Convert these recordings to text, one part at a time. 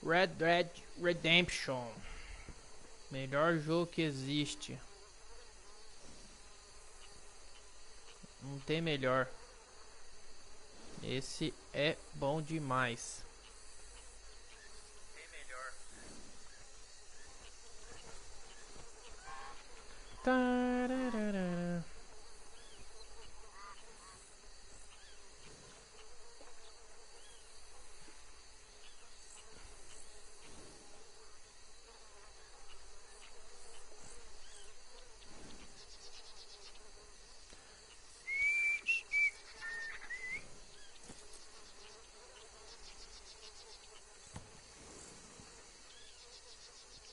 Red Dead Redemption. Melhor jogo que existe. Não tem melhor. Esse é bom demais. Tem melhor. Tararara.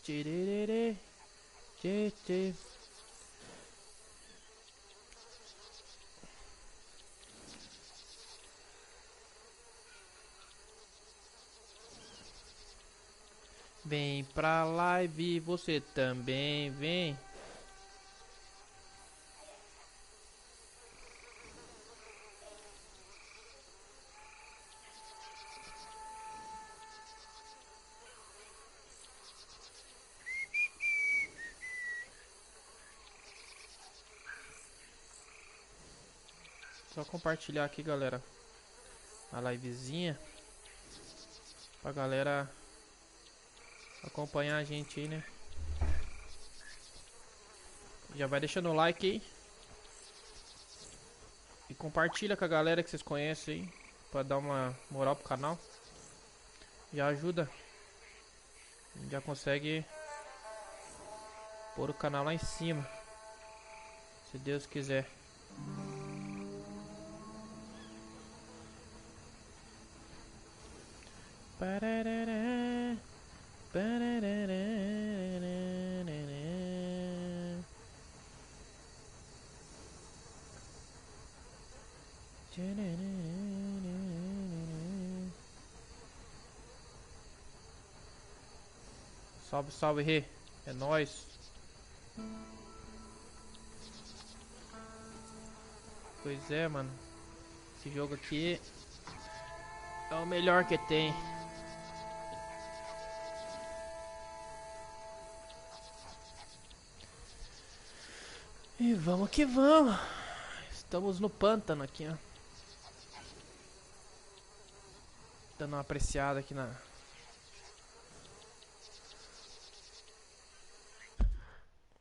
Tchiriri, tchê, tchê. Vem pra live, você também vem. Só compartilhar aqui, galera, a livezinha pra galera acompanhar a gente aí, né? Já vai deixando o like aí e compartilha com a galera que vocês conhecem aí, pra dar uma moral pro canal. Já ajuda. Já consegue pôr o canal lá em cima, se Deus quiser. Pararara, pararara. Salve, salve, Rê. É nóis. Pois é, mano. Esse jogo aqui é o melhor que tem. E vamos que vamos. Estamos no pântano aqui, ó. Dando uma apreciada aqui na...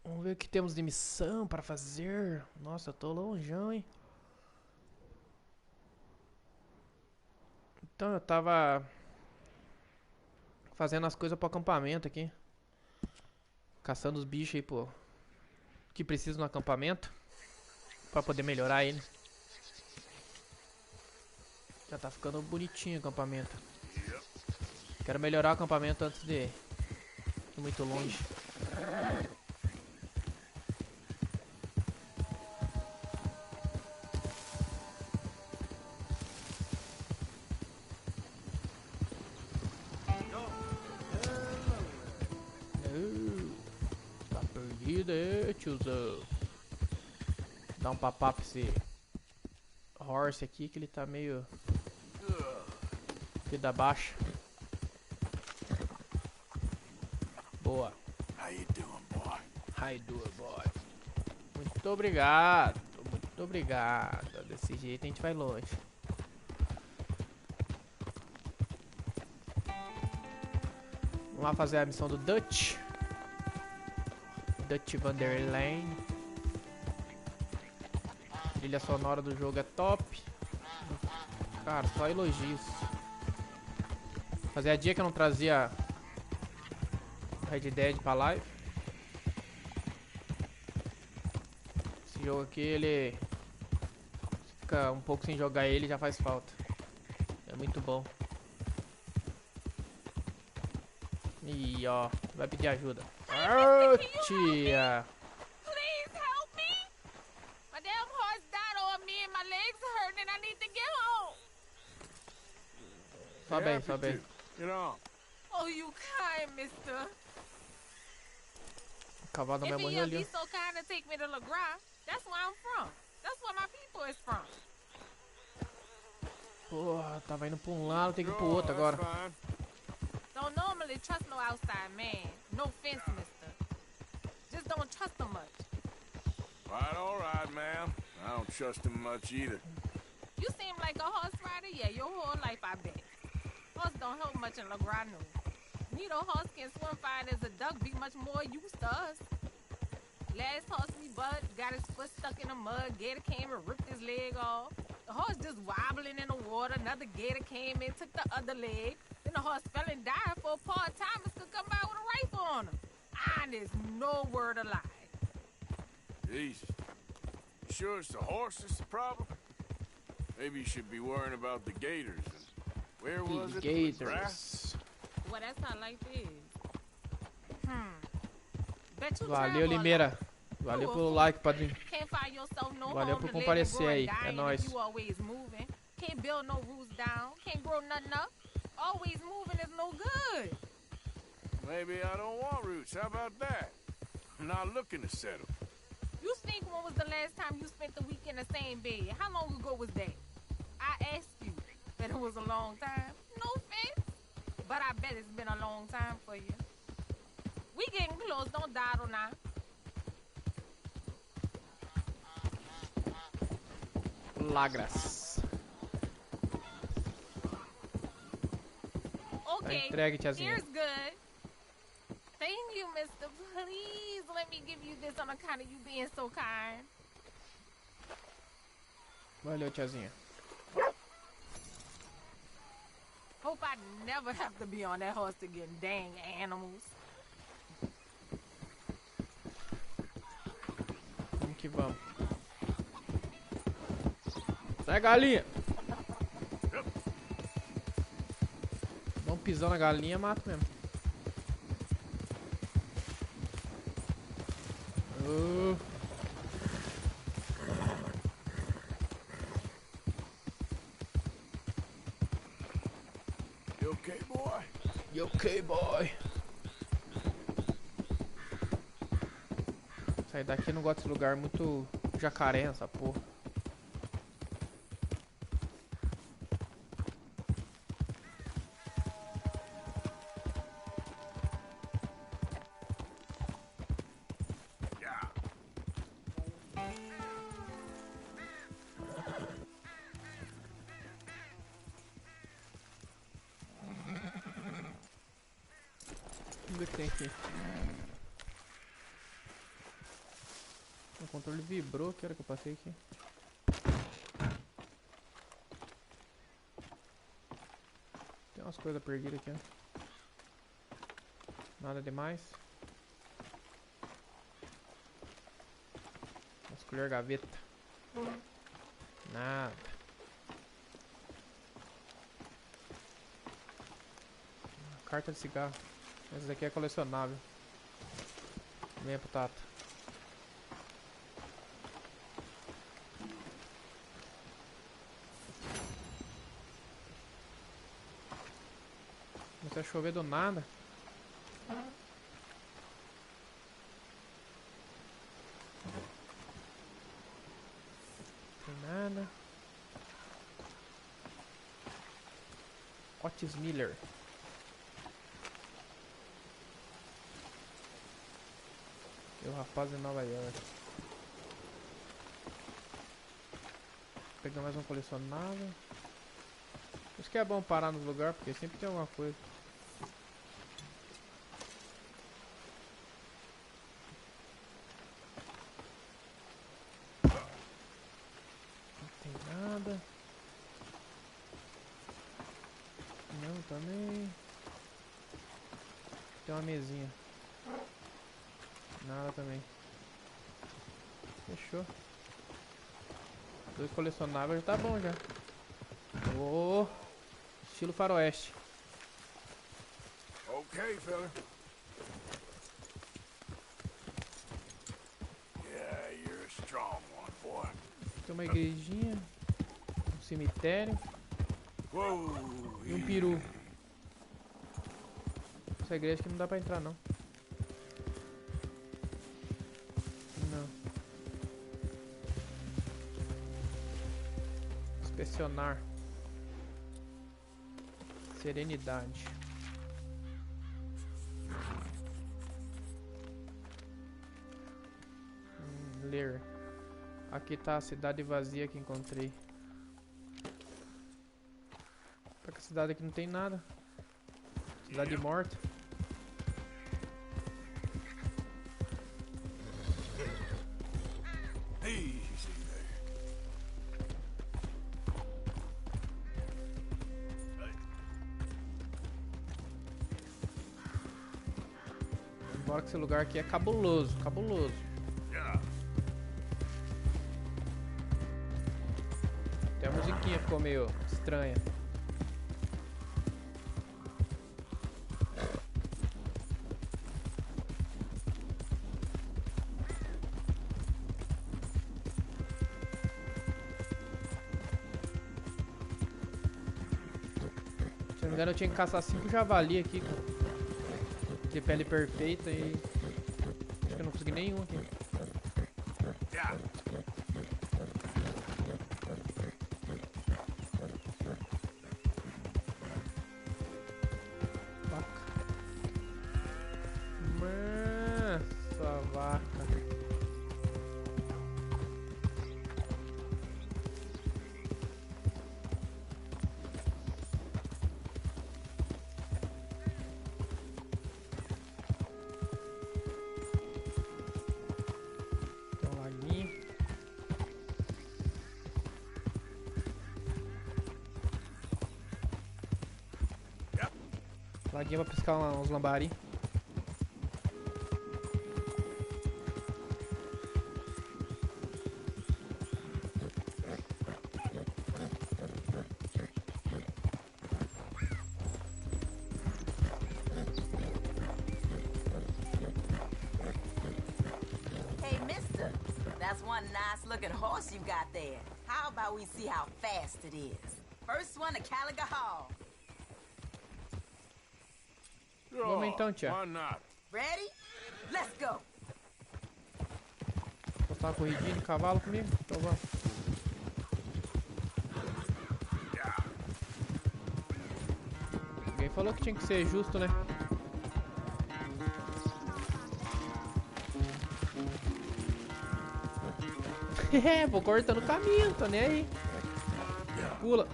Vamos ver o que temos de missão para fazer. Nossa, eu tô longeão, hein. Então eu tava fazendo as coisas pro acampamento aqui. Caçando os bichos aí, pô, que precisam no acampamento, pra poder melhorar ele. Já tá ficando bonitinho o acampamento. Quero melhorar o acampamento antes de ir muito longe. Tá perdido aí, tiozão. Dá um papá pra esse horse aqui, que ele tá meio vida baixa. Boa. How you doing, boy? How you doing, boy? Muito obrigado, muito obrigado. Desse jeito a gente vai longe. Vamos lá fazer a missão do Dutch Van der Lane. A trilha sonora do jogo é top. Cara, só elogios. Fazia dia que eu não trazia Red Dead pra live. Esse jogo aqui, ele fica um pouco sem jogar ele, já faz falta. É muito bom. Ih, ó, vai pedir ajuda. Oh, tia. Please help me. My damn horse died on me and my legs are hurting and I need to get home. Sobe aí, sobe aí. Get on. Oh, you kind, mister. O cavalo da minha If mãe you'll be ali. so kind to take me to LeGras, that's where I'm from. That's where my people is from. Porra, tava indo pra um lado, tem que ir pro outro agora. Don't normally really trust no outside man. No offense, mister. Just don't trust him much. All right, ma'am. I don't trust him much either. You seem like a horse rider, yeah, your whole life, I bet. Horse don't help much in Lograno. Neither horse can swim fine as a duck, be much more used to us. Last horse we bud got his foot stuck in the mud, gator came and ripped his leg off. The horse just wobbling in the water, another gator came in, took the other leg. Then the horse fell and died before part-timers could come by with a rifle on him. Honest, no word of lie. Jesus. You sure it's the horse that's the problem? Maybe you should be worrying about the gators. Where was it? Gators. Well, that's how life is. Bet you Valeu, Limeira. Valeu pelo like, padrinho. Can't find yourself no Valeu home por to live comparecer and grow aí. and É dying nóis. if you always moving. Can't build no roots down. Can't grow nothing up. Always moving is no good. Maybe I don't want roots. How about that? I'm not looking to settle. You think when was the last time you spent the week in the same bed? How long ago was that? I asked you that it was a long time. No offense, but I bet it's been a long time for you. We getting close. Don't dawdle now. Lagras. Okay, Tá entregue, tiazinha. here's good. Thank you, mister. Please let me give you this on account of you being so kind. Valeu, tiazinha. Hope I never have to be on that horse again, dang animals. Vamos que vamos. Sai, galinha. Dá um pisão na galinha, mato mesmo. You okay, boy? You okay, boy? Sair daqui, eu não gosto desse lugar, muito jacaré essa porra. Vamos ver o que tem aqui. O controle vibrou, que hora que eu passei aqui? Tem umas coisas perdidas aqui, ó. Nada demais. Vamos colher gaveta. Nada. Carta de cigarro. Essa daqui é colecionável. Venha pro Tato. Começou a chover do nada. Não tem nada. Otis Miller. O rapaz de Nova York. Vou pegar mais um colecionável. Acho que é bom parar nos lugares, porque sempre tem alguma coisa. Não tem nada. Não, também. Tem uma mesinha. Nada também. Fechou. 2 colecionáveis já tá bom já. Oh, estilo faroeste. Okay, fella. Yeah, you're a strong one, boy. Tem uma igrejinha. Um cemitério. Whoa. E um peru. Essa igreja aqui não dá pra entrar não. Inspecionar. Serenidade. Aqui tá a cidade vazia que encontrei. Pra que a cidade aqui não tem nada. Cidade morta. Easy there. Embora que esse lugar aqui é cabuloso, cabuloso. Yeah. Até a musiquinha ficou meio estranha. Se não me engano, eu tinha que caçar 5 javali aqui, cara. De pele perfeita e... acho que eu não consegui nenhum aqui. Yeah. Vaca. Nossa, vaca. Tem um laguinho. Laguinho pra pescar uns lambari. Hey, mister, that's one nice looking horse you got there. How about we see how fast it is? First one to Caliga Hall. Vamos então, tia. Why not? Ready? Let's go. Postar uma corridinha de cavalo comigo? Então vamos. Alguém falou que tinha que ser justo, né? É, vou cortando o caminho, tô nem aí. Pula.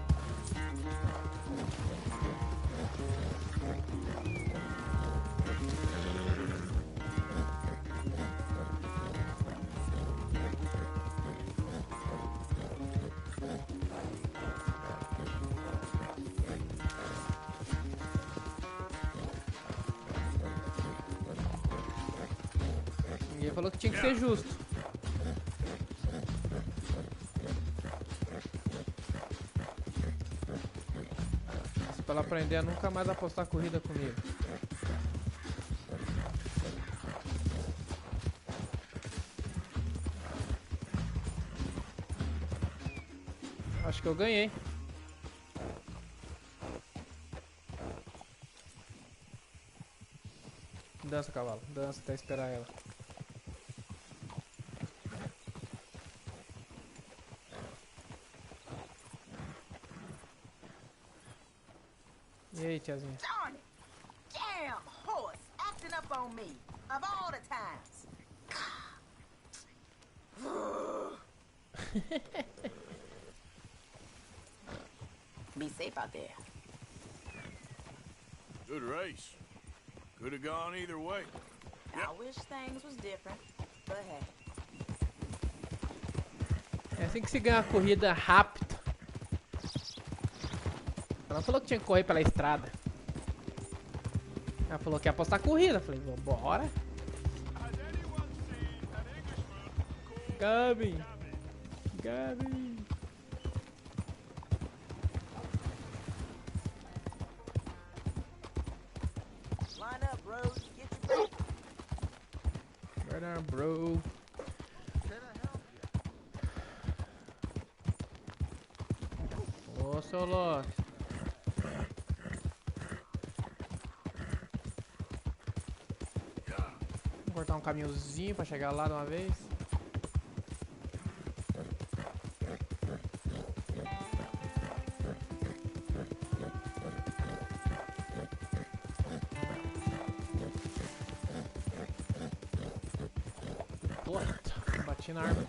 Ninguém falou que tinha que ser justo. Pra ela aprender a nunca mais apostar corrida comigo. Acho que eu ganhei. Dança, cavalo. Dança até esperar ela. E aí, tiazinha? Darn it. Damn horse acting up on me. Of all the times. Be safe out there. Good race. Could have gone either way. I wish things was different, but hey. É assim que se ganha a corrida rápida. Ela falou que tinha que correr pela estrada. Ela falou que ia apostar corrida. Eu falei, vambora. Gavin. Gavin. Line up, bros. Get your back. Right on, bro. Ô, seu Loki. Vou cortar um caminhozinho pra chegar lá de uma vez. Puta, bati na árvore.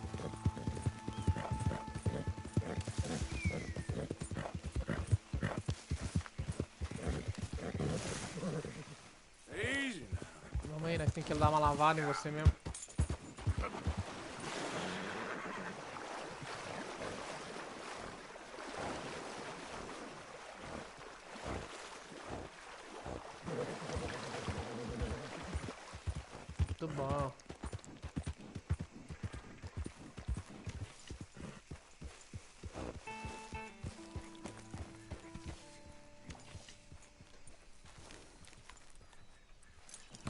Calma aí, nós tem que dar uma lavada em você mesmo. Muito bom.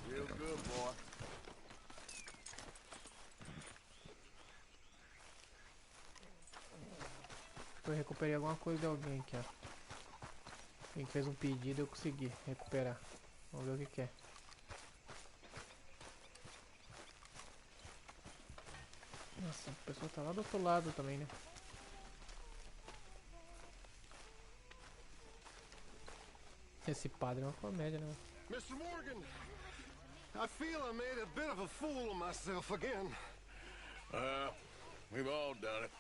Real good, boy. Eu recuperei alguma coisa de alguém aqui, ó. Quem fez um pedido eu consegui recuperar. Vamos ver o que é. Nossa, a pessoa tá lá do outro lado também, né? Esse padre é uma comédia, né? Mr. Morgan, I feel I made a bit of a fool of myself again. We've all done it.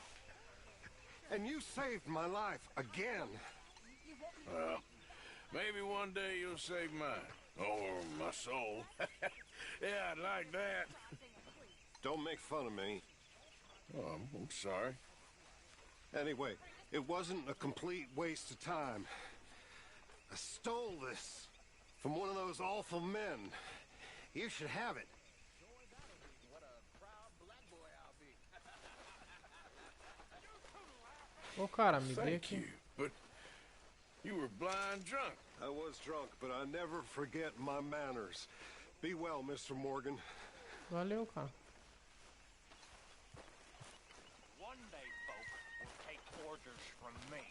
And you saved my life again. Maybe one day you'll save mine. Or my soul. Yeah, I'd like that. Don't make fun of me. Oh, I'm sorry. Anyway, it wasn't a complete waste of time. I stole this from one of those awful men. You should have it. Ô cara, me dê Thank aqui. you, but you were blind drunk. I was drunk, but I never forget my manners. Be well, Mr. Morgan. Valeu, cara. One day, folk will take orders from me.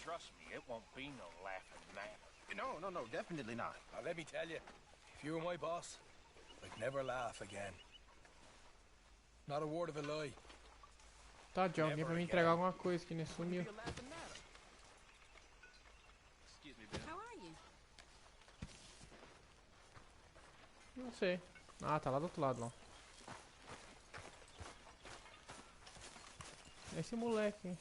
Trust me, it won't be no laughing matter. No, definitely not. Now, let me tell you, if you were my boss, I'd never laugh again. Not a word of a lie. Tá, de alguém pra me entregar alguma coisa que nem sumiu. How are you? Não sei. Ah, tá lá do outro lado, lá. Esse moleque, hein?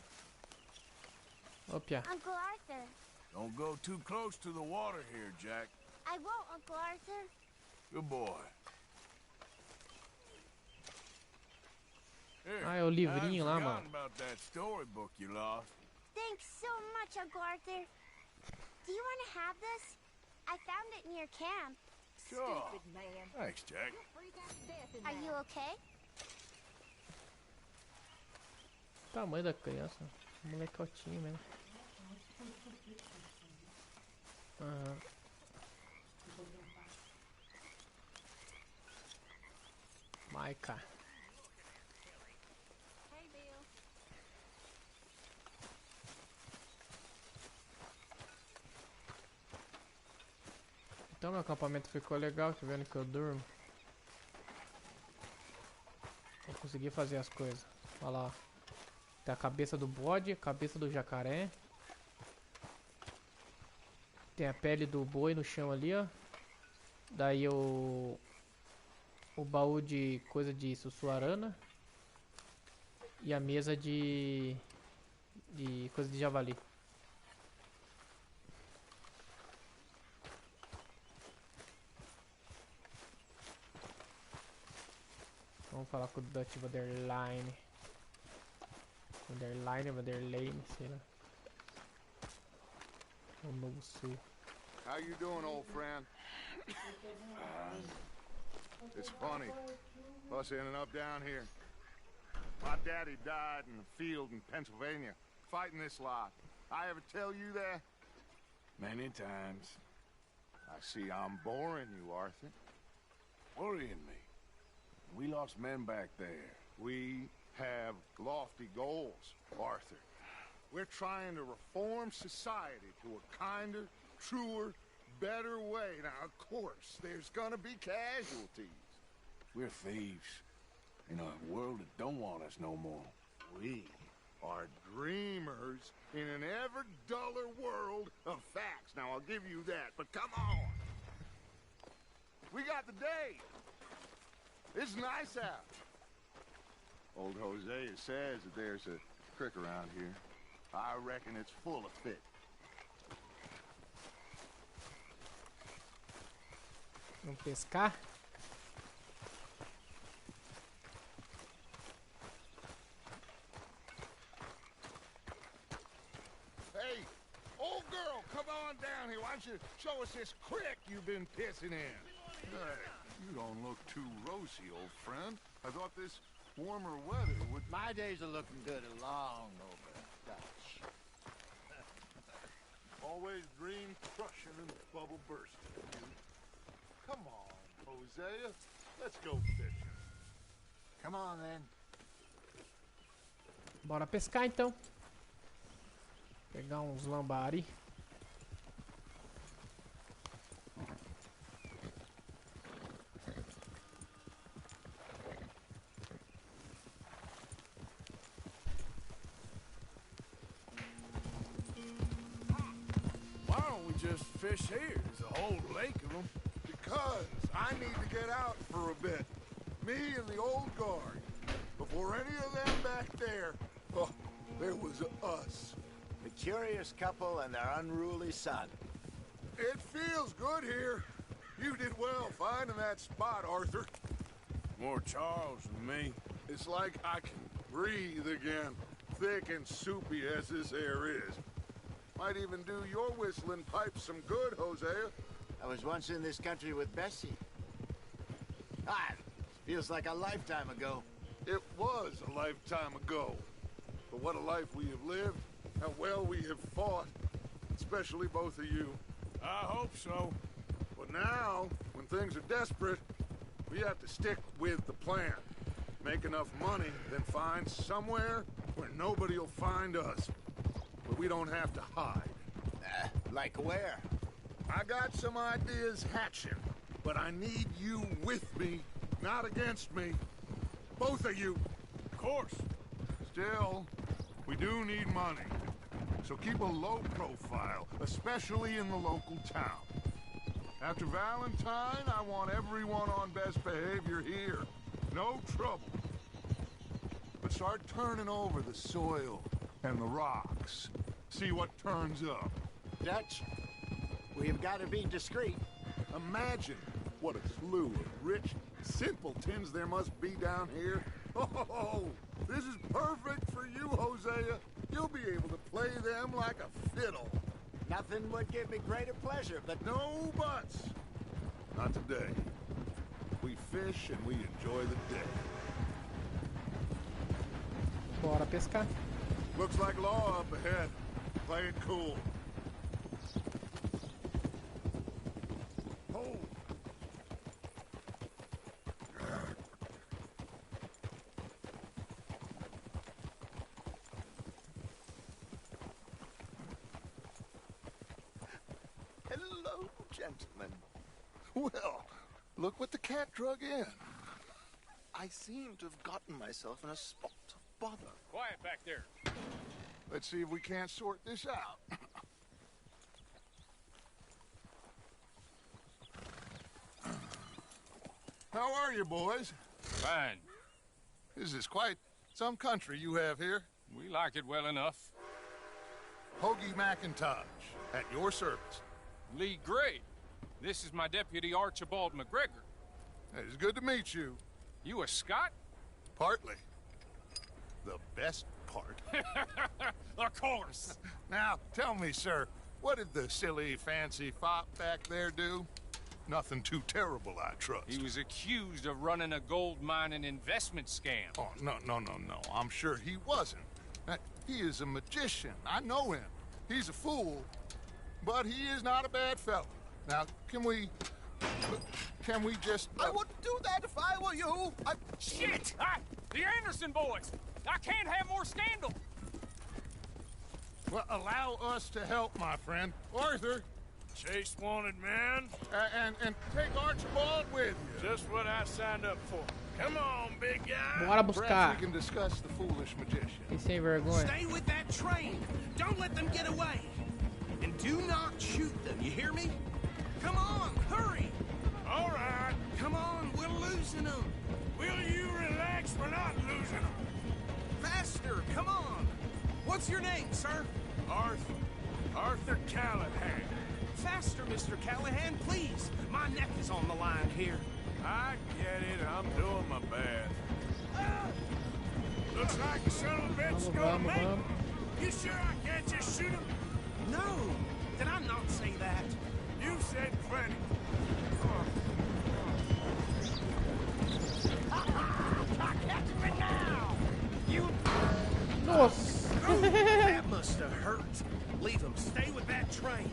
Ô, Pia. Uncle Arthur. Don't go too close to the water here, Jack. I won't, Uncle Arthur. Good boy. Here, Ah, é o livrinho I'd lá, forgotten mano. about that storybook you lost. Thanks so much, Uncle Arthur. Do you want to have this? I found it near camp. Sure. Stupid man. Thanks, Jack. Are you okay? Tamanho da criança. Molecotinho mesmo. Aham. Maica. Hey, Bill. Então meu acampamento ficou legal, que vendo que eu durmo. Eu consegui fazer as coisas. Olha lá. Tem a cabeça do bode, a cabeça do jacaré. Tem a pele do boi no chão ali, ó. Daí o baú de coisa de sussuarana. E a mesa de coisa de javali. Vamos falar com o Dutch Vanderline. Vanderlane, sei lá. O Novo Sul. How you doing, old friend? It's funny, us ending up down here. My daddy died in the field in Pennsylvania, fighting this lot. I ever tell you that? Many times. I see I'm boring you, Arthur. Worrying me. We lost men back there. We have lofty goals, Arthur. We're trying to reform society to a kinder, truer, better way. Now, of course, there's gonna be casualties. We're thieves in a world that don't want us no more. We are dreamers in an ever duller world of facts. Now, I'll give you that, but come on. We got the day. It's nice out. Old Hosea says that there's a creek around here. I reckon it's full of fish. Vamos pescar. Hey, old girl, come on down here. Why don't you show us this creek you've been pissing in? Hey, you don't look too rosy, old friend. I thought this warmer weather would... My days are looking good along over Dutch. Always dream crushing and bubble bursting. You. Come on, Hosea. Let's go fishing. Come on, then. Bora pescar então. Pegar uns lambari. Why don't we just fish here? There's a whole lake of them. Because I need to get out for a bit. Me and the old guard. Before any of them back there, oh, there was us. The curious couple and their unruly son. It feels good here. You did well finding that spot, Arthur. More Charles than me. It's like I can breathe again, thick and soupy as this air is. Might even do your whistling pipes some good, Hosea. I was once in this country with Bessie. Ah, feels like a lifetime ago. It was a lifetime ago. But what a life we have lived, how well we have fought. Especially both of you. I hope so. But now, when things are desperate, we have to stick with the plan. Make enough money, then find somewhere where nobody will find us. Where we don't have to hide. Like where? I got some ideas hatching, but I need you with me, not against me. Both of you. Of course. Still, we do need money. So keep a low profile, especially in the local town. After Valentine, I want everyone on best behavior here. No trouble. But start turning over the soil and the rocks. See what turns up. Dutch, we've got to be discreet. Imagine what a slew of rich simpletons there must be down here. Oh, this is perfect for you, Hosea. You'll be able to play them like a fiddle. Nothing would give me greater pleasure, but No buts. Not today. We fish and we enjoy the day. Bora pescar. Looks like law up ahead. Play it cool. Oh. Hello, gentlemen. Well, look what the cat drug in. I seem to have gotten myself in a spot of bother. Quiet back there. Let's see if we can't sort this out. How are you, boys? Fine. This is quite some country you have here. We like it well enough. Hoagie McIntosh, at your service. Lee Gray. This is my deputy Archibald McGregor. It's good to meet you. You a Scot? Partly. The best part. Of course. Now, tell me, sir, what did the silly, fancy fop back there do? Nothing too terrible, I trust. He was accused of running a gold mining investment scam. Oh, no. I'm sure he wasn't. He is a magician. I know him. He's a fool, but he is not a bad fellow. Now, can we just... I wouldn't do that if I were you. Shit! The Anderson boys! I can't have more scandal! Well, allow us to help, my friend. Arthur, Chase wanted man. and take Archibald with you. Just what I signed up for. Come on, big guy. Bora Perhaps buscar. we can discuss the foolish magician. Quem sem vergonha. Stay with that train. Don't let them get away. And do not shoot them, you hear me? Come on, hurry. All right. Come on, we're losing them. Will you relax? We're not losing them. Faster, come on. What's your name, sir? Arthur Callahan. Faster, Mr. Callahan, please. My neck is on the line here. I get it. I'm doing my best. Looks like the son of a bitch is gonna make it. You sure I can't just shoot him? No. Did I not say that? You said plenty. Catch me now! You... Nossa! That must have hurt. Leave him. Stay with that train.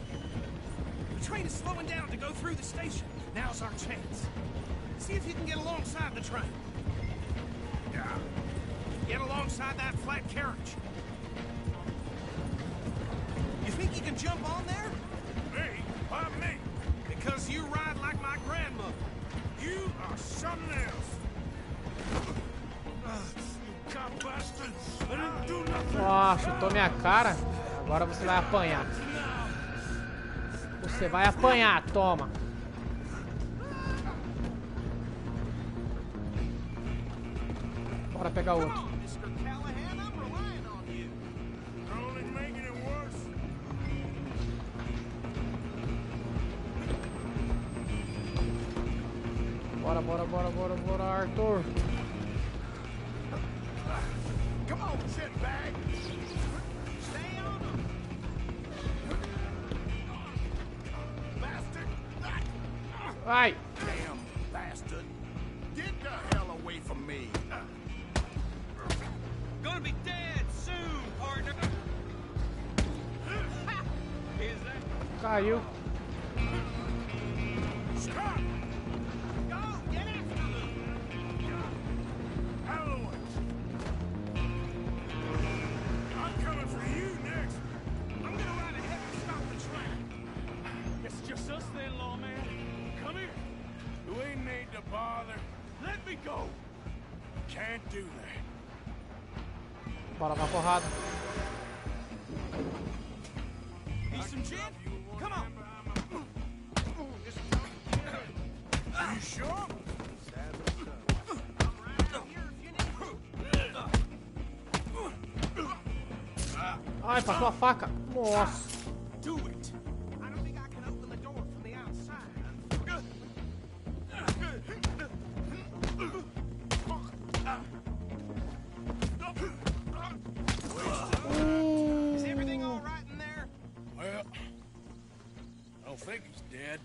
The train is slowing down to go through the station. Now's our chance. See if you can get alongside the train. Yeah. Get alongside that flat carriage. You think you can jump on there? Me? Why me? Because you ride like my grandmother. You are something else. You cop bastard. I didn't do nothing. Ó, chutou minha cara. Agora você vai apanhar. Você vai apanhar, toma. Bora pegar outro. Bora, Arthur. Come on, shitbag. Stay on him. Bastard. Vai. Damn bastard. Get the hell away from me. Gonna be dead soon, partner. Is that? Caiu. Stop! Go, get after them. Out of the way. I'm coming for you next. I'm gonna ride ahead and stop the train. It's just us then, lawman. Come here. You ain't need to bother. Let me go. Can't do that. Bora pra porrada. Need some gin? Come on. You sure? Ai, passou a faca. Nossa. Do it. I don't think I can open the door from the outside. Is everything all right in there? Well, I don't think he's dead.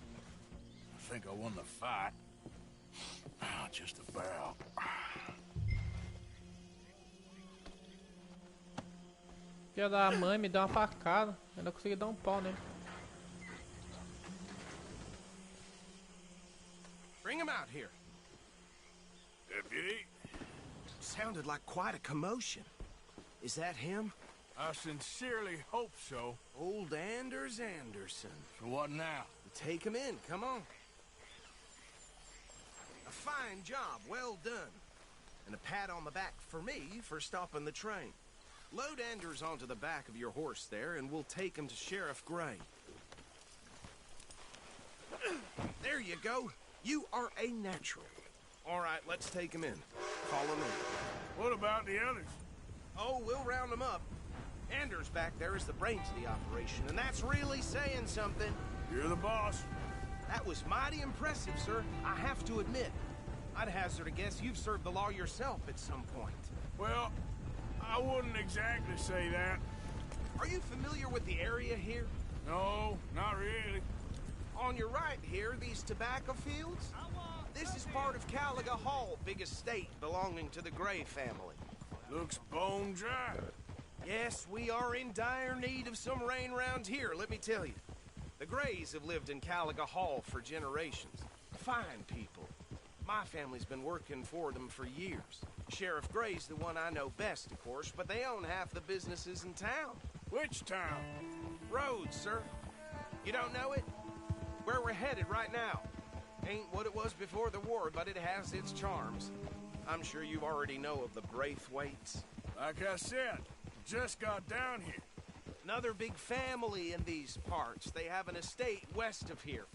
I think I won the fight. Just about. Filha da mãe me deu uma facada. Ainda consegui dar um pau nele. Bring him out here. Deputy, Sounded like quite a commotion. Is that him? I sincerely hope so. Old Anders Anderson. So what now? Take him in, come on. A fine job, well done. And a pat on the back for me for stopping the train. Load Anders onto the back of your horse there, and we'll take him to Sheriff Gray. There you go. You are a natural. All right, let's take him in. Follow me. What about the others? Oh, we'll round them up. Anders back there is the brains of the operation, and that's really saying something. You're the boss. That was mighty impressive, sir. I have to admit. I'd hazard a guess you've served the law yourself at some point. Well, I wouldn't exactly say that. Are you familiar with the area here? No, not really. On your right here, these tobacco fields? This is part of Caliga Hall, big estate belonging to the Gray family. Looks bone dry. Yes, we are in dire need of some rain round here, let me tell you. The Grays have lived in Caliga Hall for generations. Fine people. My family's been working for them for years. Sheriff Gray's the one I know best, of course, but they own half the businesses in town. Which town? Rhodes, sir. You don't know it? Where we're headed right now. Ain't what it was before the war, but it has its charms. I'm sure you already know of the Braithwaites. Like I said, just got down here. Another big family in these parts. They have an estate west of here.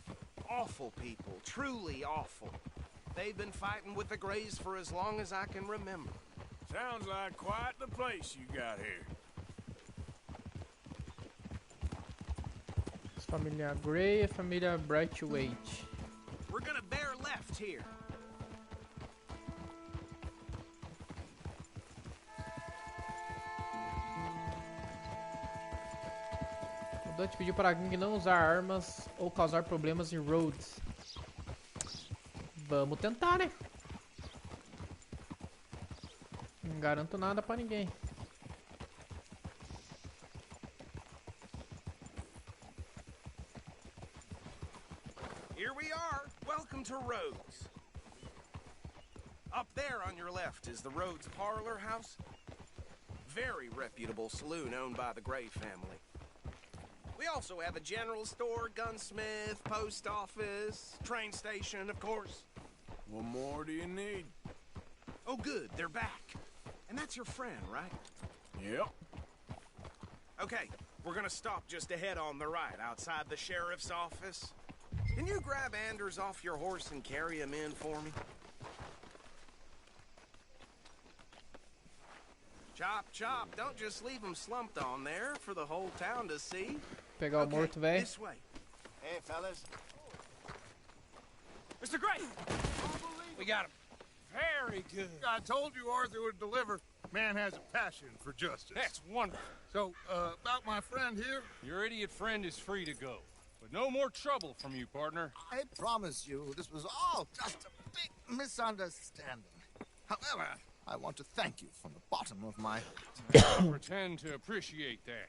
Awful people, truly awful. They've been fighting with the Grays for as long as I can remember. Sounds like quite the place you got here. Família Gray e família Brightwaite. We're gonna bear left here. O Dante pediu para a gangue não usar armas ou causar problemas em Rhodes. Vamos tentar, né? Não garanto nada pra ninguém. Here we are. Welcome to Rhodes. Up there on your left is the Rhodes Parlor House. Very reputable saloon owned by the Gray family. We also have a general store, gunsmith, post office, train station, of course. What more do you need? Oh, good, they're back. And that's your friend, right? Yep. Okay, we're gonna stop just ahead on the right, outside the sheriff's office. Can you grab Anders off your horse and carry him in for me? Chop, chop, don't just leave him slumped on there for the whole town to see. Pegar o morto, velho. This way. Hey, fellas. Mr. Gray! We got him. Very good. I told you Arthur would deliver. Man has a passion for justice. That's wonderful. So, about my friend here? Your idiot friend is free to go. But no more trouble from you, partner. I promise you, this was all just a big misunderstanding. However, I want to thank you from the bottom of my heart. I pretend to appreciate that.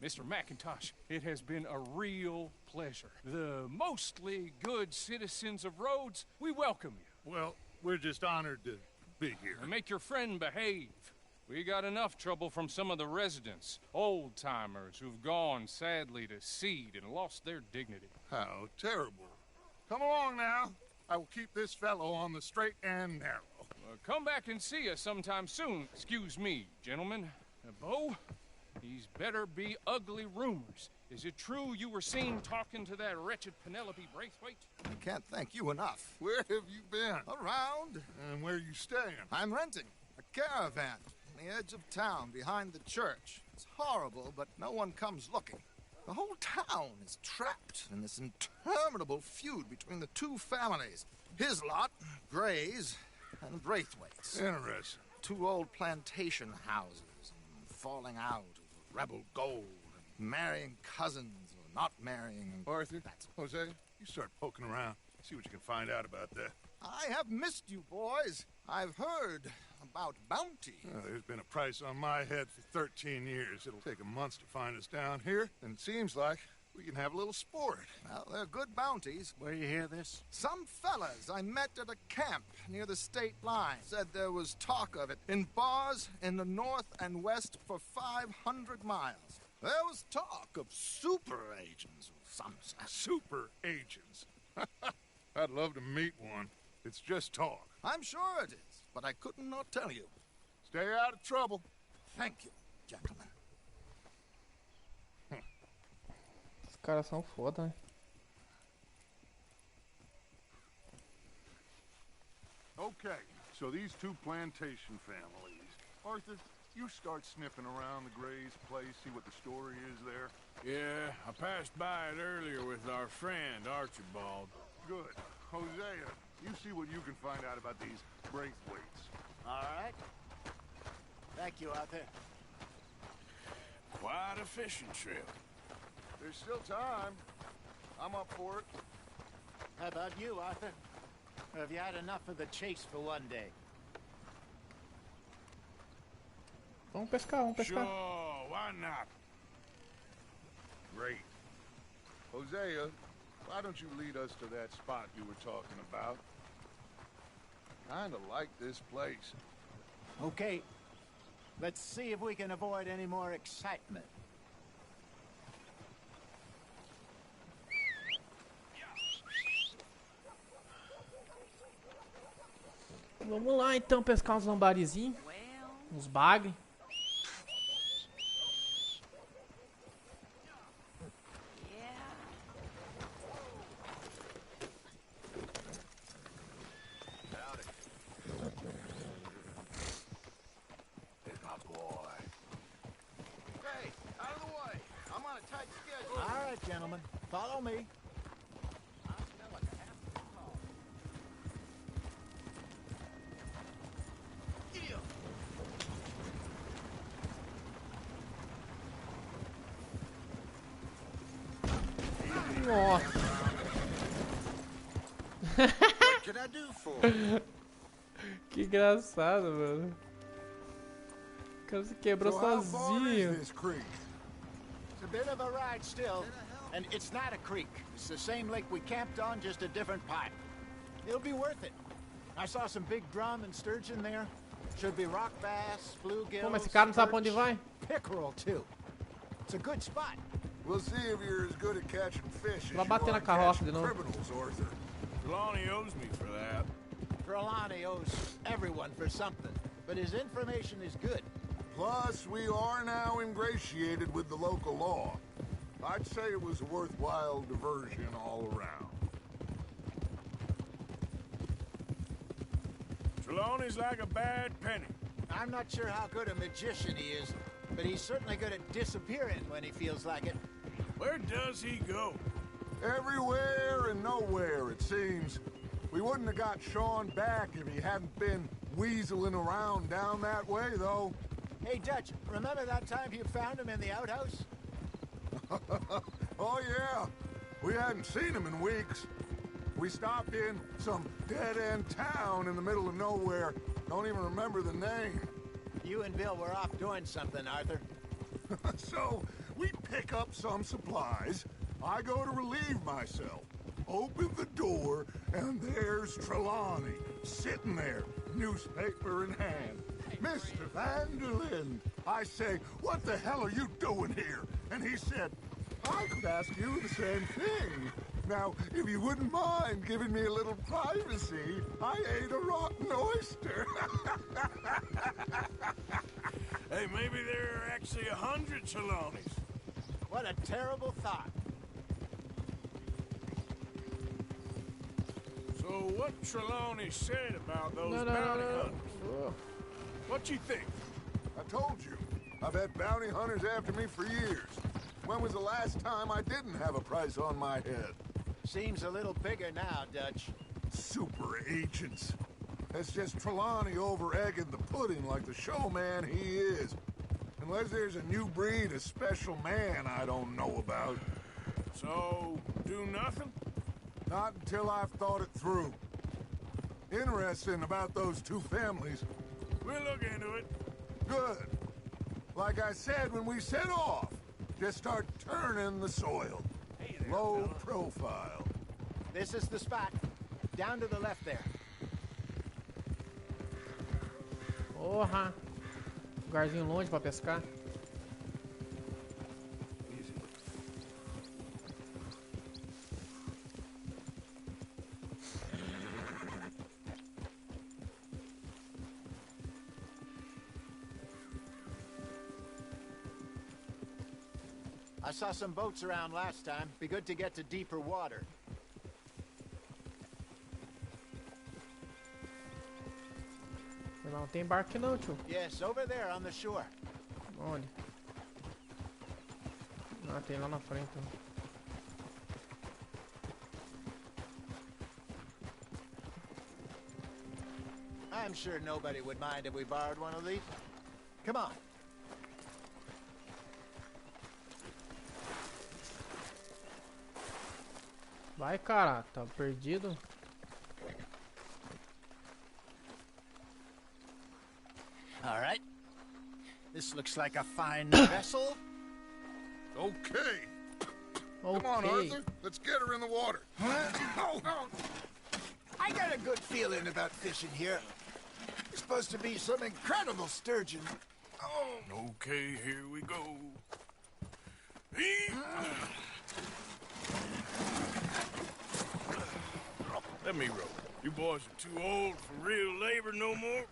Mr. McIntosh, it has been a real pleasure. The mostly good citizens of Rhodes, we welcome you. Well, we're just honored to be here. And make your friend behave. We got enough trouble from some of the residents, old-timers who've gone, sadly, to seed and lost their dignity. How terrible. Come along now. I will keep this fellow on the straight and narrow. Come back and see us sometime soon. Excuse me, gentlemen. Bo, these better be ugly rumors. Is it true you were seen talking to that wretched Penelope Braithwaite? I can't thank you enough. Where have you been? Around. And where are you staying? I'm renting a caravan on the edge of town behind the church. It's horrible, but no one comes looking. The whole town is trapped in this interminable feud between the two families. His lot, Gray's, and Braithwaite's. Interesting. Two old plantation houses, and falling out over rebel gold, and marrying cousins or not marrying. Arthur, Jose, you start poking around. See what you can find out about that. I have missed you, boys. I've heard about bounty. There's been a price on my head for 13 years. It'll take a month to find us down here, and it seems like we can have a little sport. Well, they're good bounties. Where you hear this? Some fellas I met at a camp near the state line said there was talk of it in bars in the north and west for 500 miles. There was talk of super agents or some such. Super agents. I'd love to meet one. It's just talk. I'm sure it is, but I couldn't not tell you. Stay out of trouble. Thank you, gentlemen. Os caras são foda, né? Okay, so these two plantation families. Arthur, you start sniffing around the Gray's place, see what the story is there. Yeah, I passed by it earlier with our friend, Archibald. Good. Hosea, you see what you can find out about these Braithwaites. All right. Thank you, Arthur. Quite a fishing trip. There's still time. I'm up for it. How about you, Arthur? Or have you had enough of the chase for one day? Vamos pescar, vamos pescar. Sure, why not? Great. Hosea, why don't you lead us to that spot you were talking about? Kinda like this place. Okay. Let's see if we can avoid any more excitement. Vamos lá então pescar uns lambarizinhos, uns bagre. Follow me. Nossa. What can I do for you? Que engraçado, mano. O cara se quebrou So how far sozinho. is this creek? It's a bit of a ride still. And it's not a creek. It's the same lake we camped on, just a different part. It'll be worth it. I saw some big drum and sturgeon there. Should be rock bass, bluegills, Pô, mas esse cara não sabe pra onde vai? pickerel too. It's a good spot. We'll see if you're as good at catching fish as Vai you bater are na at carroça catching de novo. criminals, Arthur. Trelawney owes me for that. Trelawney owes everyone for something, but his information is good. Plus, we are now ingratiated with the local law. I'd say it was a worthwhile diversion all around. Trelawney's like a bad penny. I'm not sure how good a magician he is, but he's certainly good at disappearing when he feels like it. Where does he go? Everywhere and nowhere, it seems. We wouldn't have got Sean back if he hadn't been weaseling around down that way, though. Hey, Dutch, remember that time you found him in the outhouse? Oh, yeah. We hadn't seen him in weeks. We stopped in some dead-end town in the middle of nowhere. Don't even remember the name. You and Bill were off doing something, Arthur. So, we pick up some supplies. I go to relieve myself. Open the door, and there's Trelawney, sitting there, newspaper in hand. Mr. Vanderlyn. I say, what the hell are you doing here? And he said, I could ask you the same thing. Now, if you wouldn't mind giving me a little privacy, I ate a rotten oyster. Hey, maybe there are actually 100 Trelawneys. What a terrible thought. So what Trelawney said about those bounty hunters? What you think? I told you. I've had bounty hunters after me for years. When was the last time I didn't have a price on my head? Seems a little bigger now, Dutch. Super agents. That's just Trelawney over-egging the pudding like the showman he is. Unless there's a new breed of special man I don't know about. So, do nothing? Not until I've thought it through. Interesting about those two families. We'll look into it. Good. Like I said when we set off, just start turning the soil. Hey there, Low fella. profile. This is the spot. Down to the left there. Porra. Lugarzinho longe pra pescar. I saw some boats around last time. Be good to get to deeper water. Não tem barco aqui não, tio. Yes, over there on the shore. Onde? Ah, tem lá na frente. I'm sure nobody would mind if we borrowed one of these. Come on. Vai, cara. Tá perdido. All right. This looks like a fine vessel. Okay. Come on, Ok. Arthur. Let's get her in the water. Oh. I got a good feeling about fishing here. It's supposed to be some incredible sturgeon. Oh. Okay, here we go. Let me row. You boys are too old for real labor no more.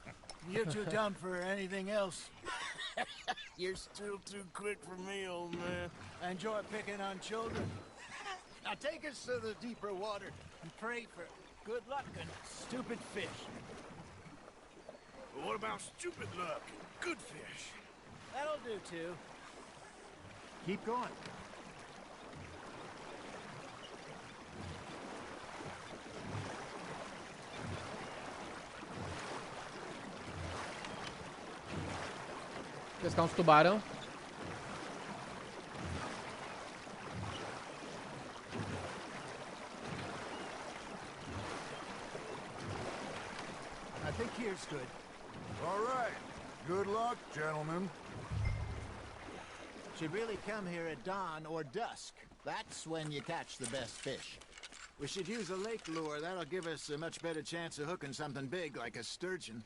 You're too dumb for anything else. You're still too quick for me, old man. I enjoy picking on children. Now take us to the deeper water and pray for good luck and stupid fish. But what about stupid luck and good fish? That'll do, too. Keep going. Pescar uns tubarão. I think here's good. All right. Good luck, gentlemen. Should really come here at dawn or dusk. That's when you catch the best fish. We should use a lake lure. That'll give us a much better chance of hooking something big like a sturgeon.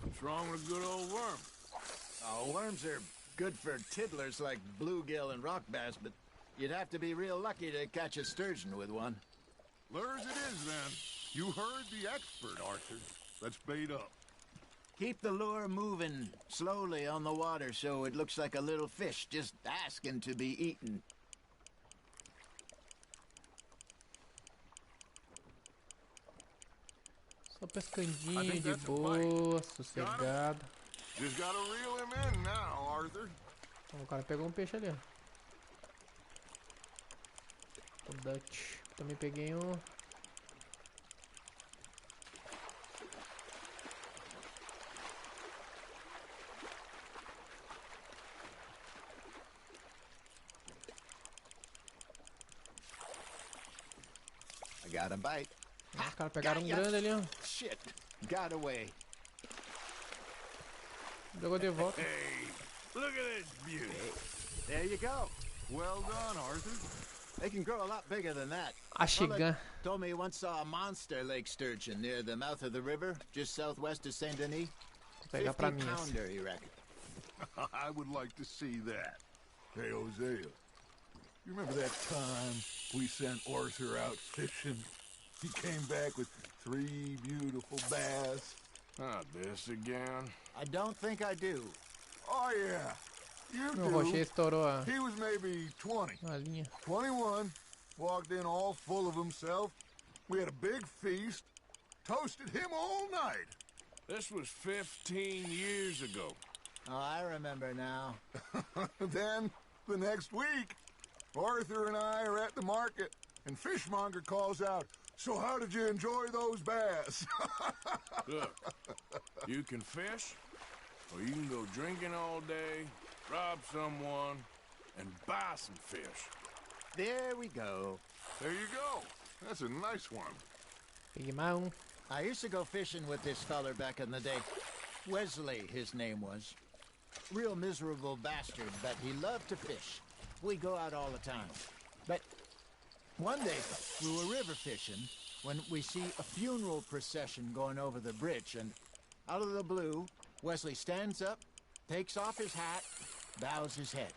What's wrong with a good old worm? Oh, worms are good for tiddlers like bluegill and rock bass, but you'd have to be real lucky to catch a sturgeon with one. Lures it is, then. You heard the expert, Arthur. Let's bait up. Keep the lure moving slowly on the water so it looks like a little fish just asking to be eaten. Só pescandinho de boa, sossegado. Just gotta reel him in now, Arthur. O cara pegou um peixe ali, ó. O Dutch. Também peguei um. I got a bite. Os caras pegaram um grande ali, ó. Shit, got away. Jogou de volta. Hey, look at this beauty. There you go. Well done, Arthur. They can grow a lot bigger than that. Achigã. Told me he once saw a monster lake sturgeon near the mouth of the river, just southwest of Saint Denis. Vou pegar pra mim. 50-pounder, he reckoned. I would like to see that. Hey, Hosea, you remember that time we sent Arthur out fishing? He came back with 3 beautiful bass. Not this again. I don't think I do. Oh, yeah. You Meu rocher do. estourou a He was maybe 20. linha. 21. Walked in all full of himself. We had a big feast. Toasted him all night. This was 15 years ago. Oh, I remember now. Then, the next week, Arthur and I are at the market, and Fishmonger calls out, "So how did you enjoy those bass?" Look, you can fish, or you can go drinking all day, rob someone, and buy some fish. There we go. There you go. That's a nice one. Peguei mais um. I used to go fishing with this feller back in the day. Wesley, his name was. Real miserable bastard, but he loved to fish. We go out all the time. But one day, we were river fishing when we see a funeral procession going over the bridge, and out of the blue, Wesley stands up, takes off his hat, bows his head.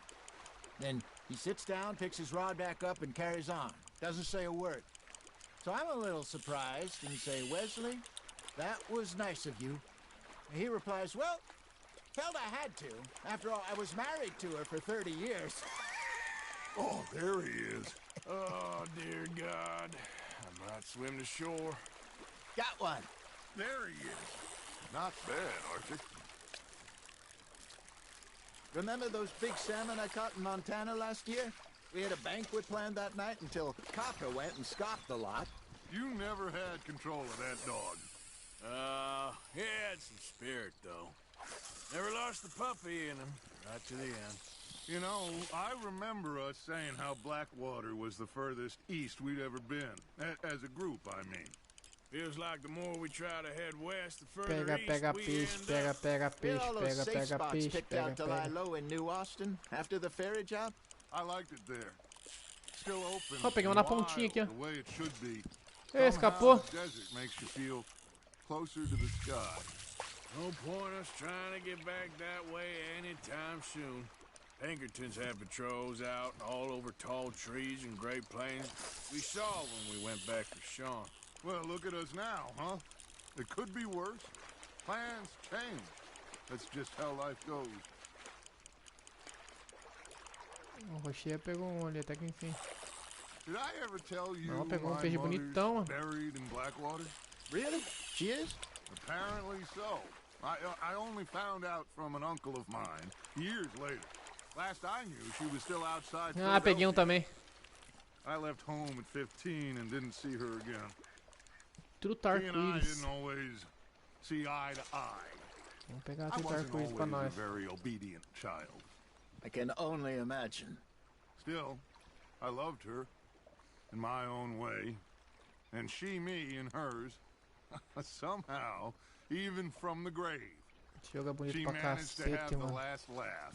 Then he sits down, picks his rod back up, and carries on. Doesn't say a word. So I'm a little surprised and say, "Wesley, that was nice of you." And he replies, "Well, felt I had to. After all, I was married to her for 30 years. Oh, there he is. Oh, dear God. I might swim to shore. Got one. There he is. Not bad, Arthur. Remember those big salmon I caught in Montana last year? We had a banquet planned that night until Kaka went and scoffed the lot. You never had control of that dog. He had some spirit, though. Never lost the puppy in him, right to the end. You know, I remember us saying how Blackwater was the furthest east we'd ever been. As a group, I mean. Feels like the more we try to head west, the further Pega, east pega we peixe, end pega, up. pega Get peixe, all those pega, safe pega spots peixe, picked pega, out to lie pega. low in New Austin after the ferry job? I liked it there. Still open. Ó, peguei uma na pontinha aqui, ó. The way it should be. Ei, escapou. The desert makes you feel closer to the sky. No point us trying to get back that way anytime soon. Pinkertons have patrols out all over tall trees and Great Plains. We saw when we went back for Sean. Well, look at us now, huh? It could be worse. Plans change. That's just how life goes. O rocher pegou um ali, até que enfim. Did I ever tell you Não, pegou um my peixe mother's bonitão, mano. buried in Blackwater? Really? She is? Apparently so. I only found out from an uncle of mine years later. Last I knew, she was still outside. Ah, peguei um também. I left home at 15 and didn't see her again. Truth She and I arco-íris. didn't always see eye to eye. Vamos pegar I aquele wasn't arco-íris pra always a nós. very obedient child. I can only imagine. Still, I loved her in my own way, and she me in hers. Somehow, even from the grave, Esse jogo é bonito she pra managed to have cacete, the mano. last laugh.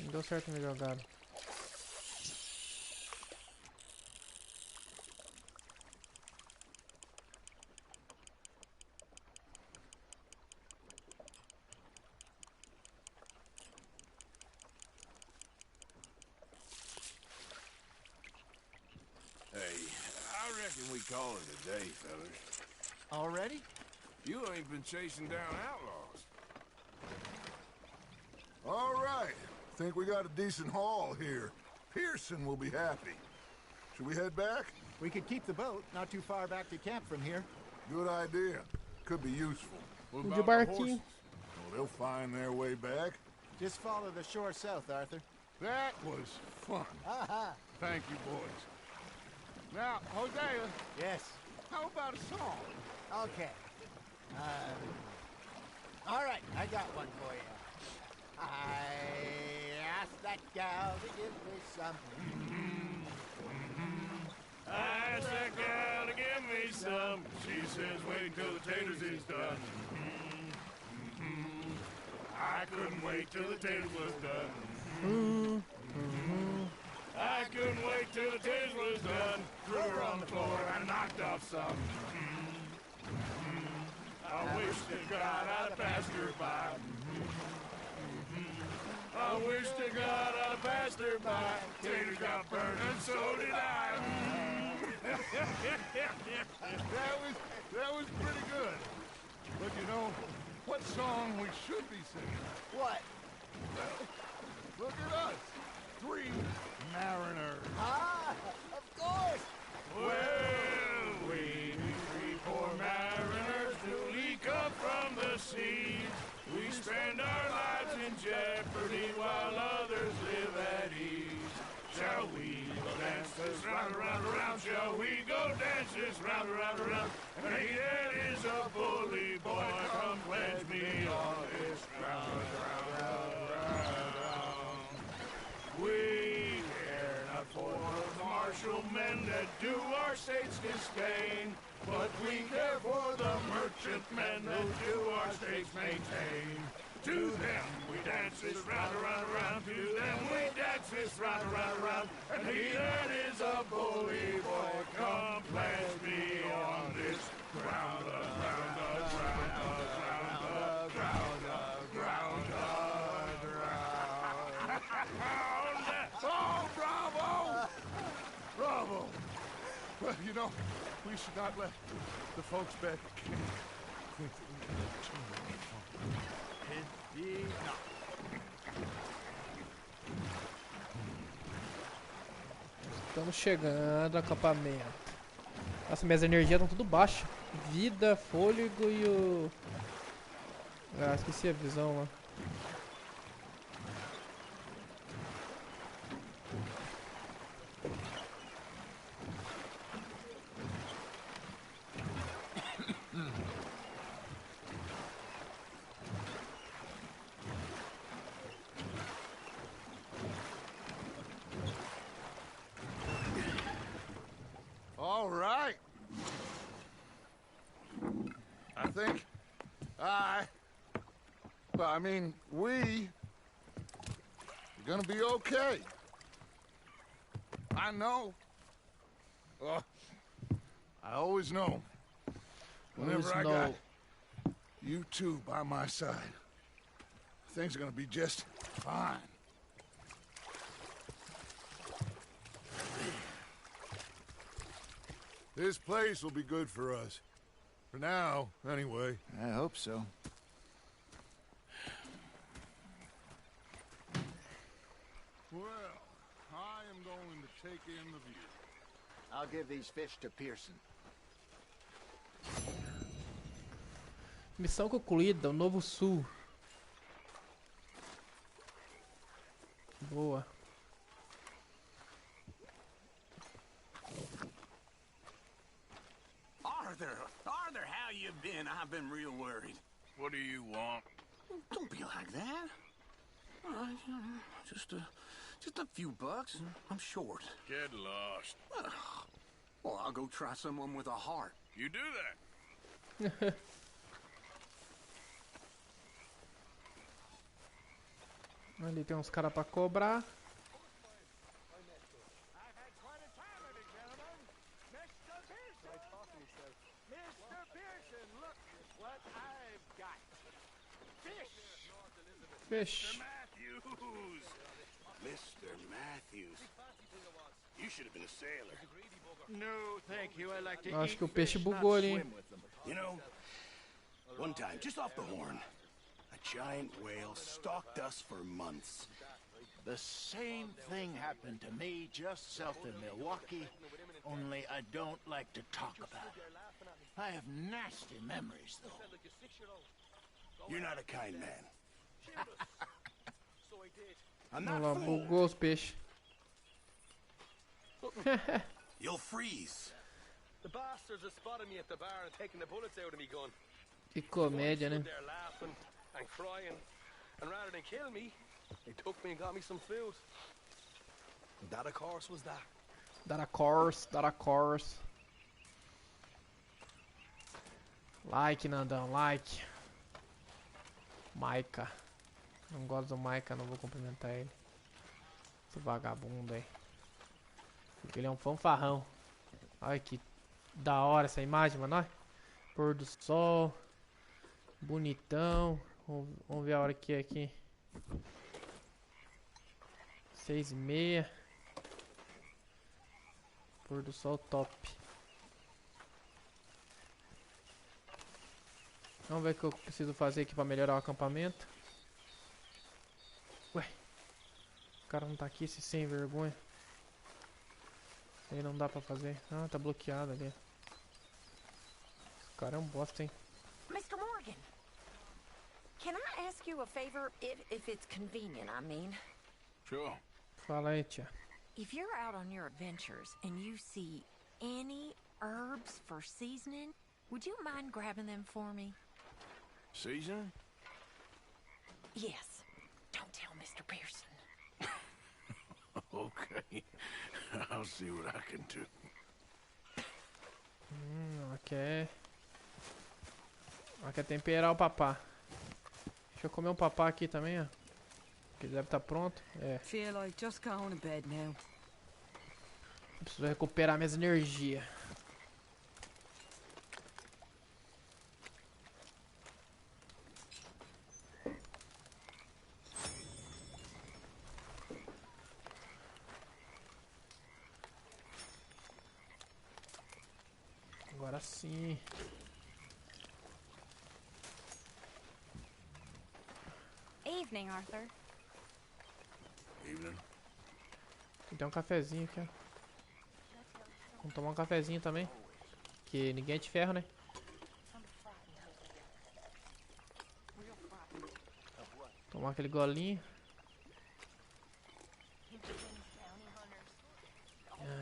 Não deu certo minha jogada. Hey, I reckon we call it a day, fellas. Already? You ain't been chasing down outlaws. All right. Think we got a decent haul here. Pearson will be happy. Should we head back? We could keep the boat not too far back to camp from here. Good idea. Could be useful. What De about the barquinho. horses? Well, they'll find their way back. Just follow the shore south, Arthur. That was fun. Thank you, boys. Now, Hosea, Yes. how about a song? Okay. All right, I got one for you. I asked that gal to give me some. I asked that gal to give me some. She says, wait till the taters is done. I couldn't wait till the taters was done. I couldn't wait till the taters was done. Threw her on the floor and knocked off some. I wish to God I'd have passed her by. I wish to God I'd have passed her by. Taters got burned and so did I. That was pretty good. But you know, what song we should be singing? What? Look at us. 3 mariners. Ah, of course. Well, we 3 poor mariners newly come from the seas. We spend our lives in jeopardy while others live at ease. Shall we go dance this round, around, around? Shall we go dance this round, around, around? And he that is a bully boy, come pledge me on this ground, round, round, round, round. We care not for those martial men that do our state's disdain, but we care for the merchant men that do our state's maintain. To them we dance this round, around, around. To them we dance this round, around, around. And he that is a bully boy, come pledge me on this ground, ground, ground, ground, ground, ground, ground, ground. Oh, bravo! Bravo! Well, you know, we should not let the folks back at camp think that we had too much fun. Estamos chegando ao acampamento. Nossa, minhas energias estão tudo baixas. Vida, fôlego e o... Ah, esqueci a visão lá. All right. I think I mean, we're gonna be okay. I know. I always know. Whenever I got you two by my side, things are gonna be just fine. This place will be good for us. For now, anyway. I hope so. Well, I am going to take in the view. I'll give these fish to Pearson. Missão concluída, o Novo Sul. Boa. Arthur, how you been? I've been real worried. What do you want? Don't be like that. Just a few bucks, and I'm short. Get lost. Well, I'll go try someone with a heart. You do that. Ali tem uns caras pra cobrar. Fish. Mr. Matthews. You should have been a sailor. No, thank you. I like to Acho eat que o peixe fish, not bugou ali, hein? swim with them. You know, one time, just off the horn, a giant whale stalked us for months. The same thing happened to me just south of Milwaukee, only I don't like to talk about it. I have nasty memories, though. You're not a kind man. I'm Olha not lá, fooled. bugou os peixes. You'll freeze. The bastards have spotted me at the bar and taken the bullets out of me gun. Que comédia, né? Stood there laughing and crying, and rather than kill me, they took me and got me some food. That, of course, was that. Dar a course. Like, Nandão, like. Maica. Não gosto do Maica, não vou cumprimentar ele. Esse vagabundo aí. Porque ele é um fanfarrão. Olha que da hora essa imagem, mano. Olha. Pôr do sol. Bonitão. Vamos ver a hora que é aqui. 6:30. Pôr do sol top. Vamos ver o que eu preciso fazer aqui pra melhorar o acampamento. Ué. O cara não tá aqui, esse sem vergonha. Aí não dá pra fazer. Ah, tá bloqueado ali. Esse cara é um bosta, hein. Mr. Morgan, can I ask you a favor, if it's convenient, I mean? Sure. Fala aí, tia. If you're out on your adventures and you see any herbs for seasoning, would you mind grabbing them for me? Seasoning? Yes. Don't tell Mr. Pearson. Okay. I'll see what I can do. Ok. Ela quer temperar o papá. Deixa eu comer um papá aqui também, ó. Que deve estar pronto. É. Feel like just going to bed now. Preciso recuperar minhas energias. Agora sim. Evening, Arthur. Evening. Tem um cafezinho aqui, ó. Vamos tomar um cafezinho também. Que ninguém é de ferro, né? Tomar aquele golinho.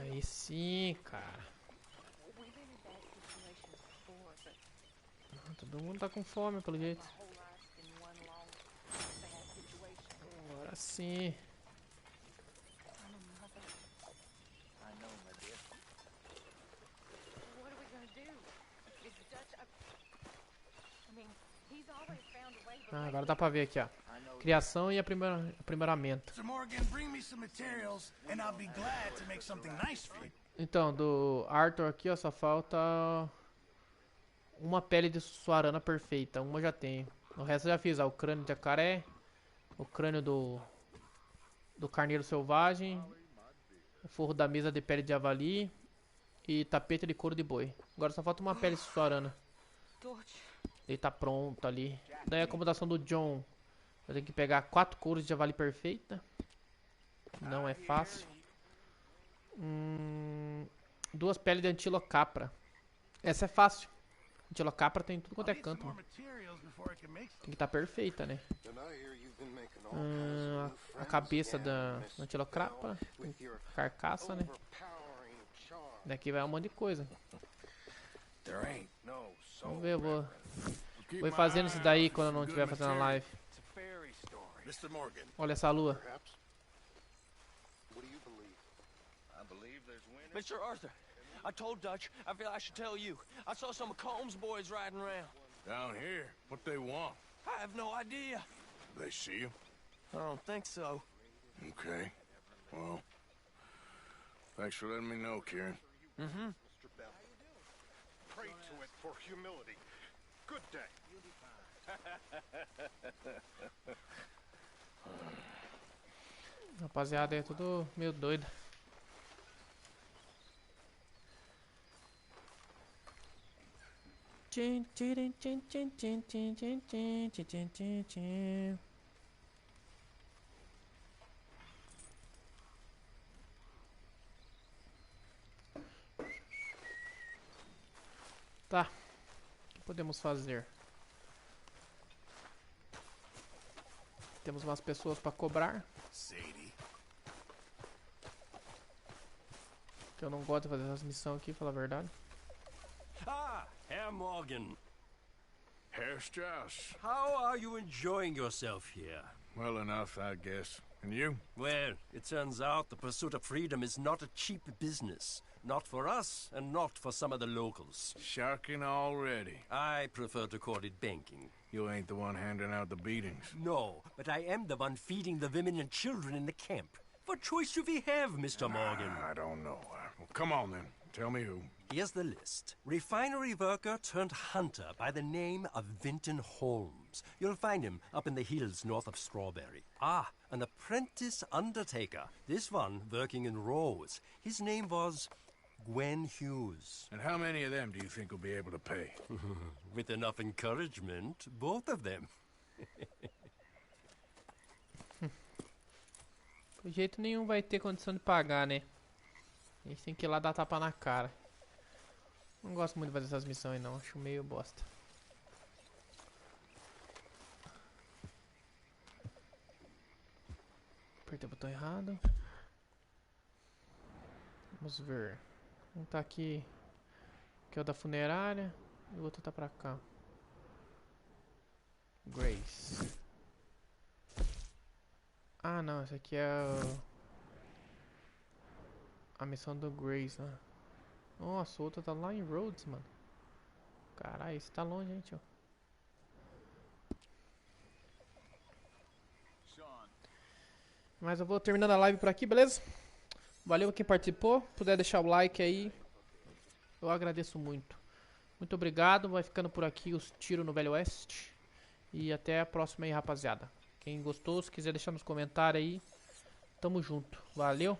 Aí sim, cara. Todo mundo tá com fome, pelo jeito. Agora sim. Ah, agora dá pra ver aqui, ó. Criação e aprimoramento. Mr. Morgan, bring me some materials and I'll be glad to make something nice for you. Então, do Arthur aqui, ó, só falta uma pele de suarana perfeita. Uma eu já tenho. O resto eu já fiz, ó. O crânio de jacaré, o crânio do carneiro selvagem, o forro da mesa de pele de javali e tapete de couro de boi. Agora só falta uma pele de suarana. Ele tá pronto ali. Daí a acomodação do John. Eu tenho que pegar 4 couros de javali perfeita. Não é fácil. 2 peles de antilocapra. Essa é fácil. Antilocapra tem tudo quanto é canto, mano. Tem que estar perfeita, né? A cabeça da antilocapra. Carcaça, né? Daqui vai um monte de coisa. There ain't no soul. Vamos ver, vou ir fazendo isso daí quando eu não estiver fazendo a live. It's a fairy story. Mr. Morgan. Olha essa lua. Perhaps. What do you believe? I believe there's winners. Mr. Arthur, I told Dutch I feel I should tell you. I saw some of Combs' boys riding around. Down here? What they want? I have no idea. They see you? I don't think so. Okay. Well, thanks for letting me know, Kieran. Mm-hmm. Mr. Bell. Pray to it for humility. Good day. Rapaziada, é tudo meio doido. Tá. O que podemos fazer? Temos umas pessoas para cobrar. Sadie. Que eu não gosto de fazer essas missões aqui, falar a verdade. Ah, Herr Morgan. Herr Strauss. How are you enjoying yourself here? Well enough, I guess. And you? Well, it turns out the pursuit of freedom is not a cheap business. Not for us, and not for some of the locals. Sharking already. I prefer to call it banking. You ain't the one handing out the beatings. No, but I am the one feeding the women and children in the camp. What choice do we have, Mr. Morgan? I don't know. Well, come on then. Tell me who. Here's the list. Refinery worker turned hunter by the name of Vinton Holmes. You'll find him up in the hills north of Strawberry. Ah, an apprentice undertaker. This one working in Rose. His name was Gwen Hughes. And how many of them do you think will be able to pay? With enough encouragement, both of them. De jeito nenhum vai ter condição de pagar, né? A gente tem que ir lá dar tapa na cara. Não gosto muito de fazer essas missões não, acho meio bosta. Apertei o botão errado. Vamos ver. Um tá aqui, que é o da funerária, e o outro tá pra cá. Grace. Ah não, esse aqui é a missão do Grace, né? Nossa, o outro tá lá em Rhodes, mano. Caralho, esse tá longe, hein, tio. Mas eu vou terminando a live por aqui, beleza? Valeu quem participou. Puder deixar o like aí, eu agradeço muito. Muito obrigado. Vai ficando por aqui os tiros no Velho Oeste. E até a próxima aí, rapaziada. Quem gostou, se quiser deixar nos comentários aí, tamo junto. Valeu.